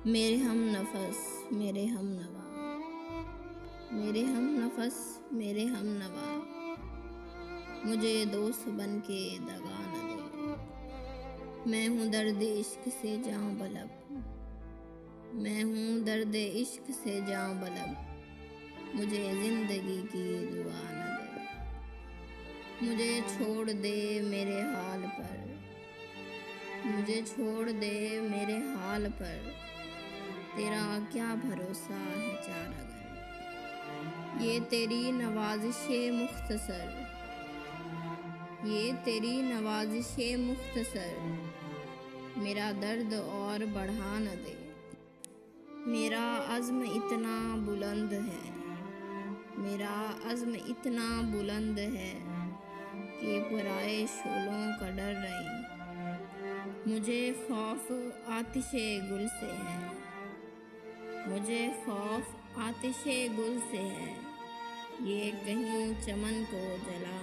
میرے ہم نفس میرے ہم نوا، میرے ہم نفس میرے ہم نوا، مجھے دوست بن کے دغا نہ دے۔ میں ہوں درد عشق سے جاں بلب، میں ہوں درد عشق سے جاں بلب، مجھے زندگی کی دعا نہ دے۔ مجھے چھوڑ دے میرے حال پر، مجھے چھوڑ دے میرے حال پر، تیرا کیا بھروسہ ہے چارہ گر۔ یہ تیری نوازش مختصر، یہ تیری نوازش مختصر، میرا درد اور بڑھا نہ دے۔ میرا عزم اتنا بلند ہے، میرا عزم اتنا بلند ہے کہ پرائے شعلوں کا ڈر نہیں۔ مجھے خوف آتش گل سے ہے، مجھے خوف آتش گل سے ہے، یہ کہیں چمن کو جلا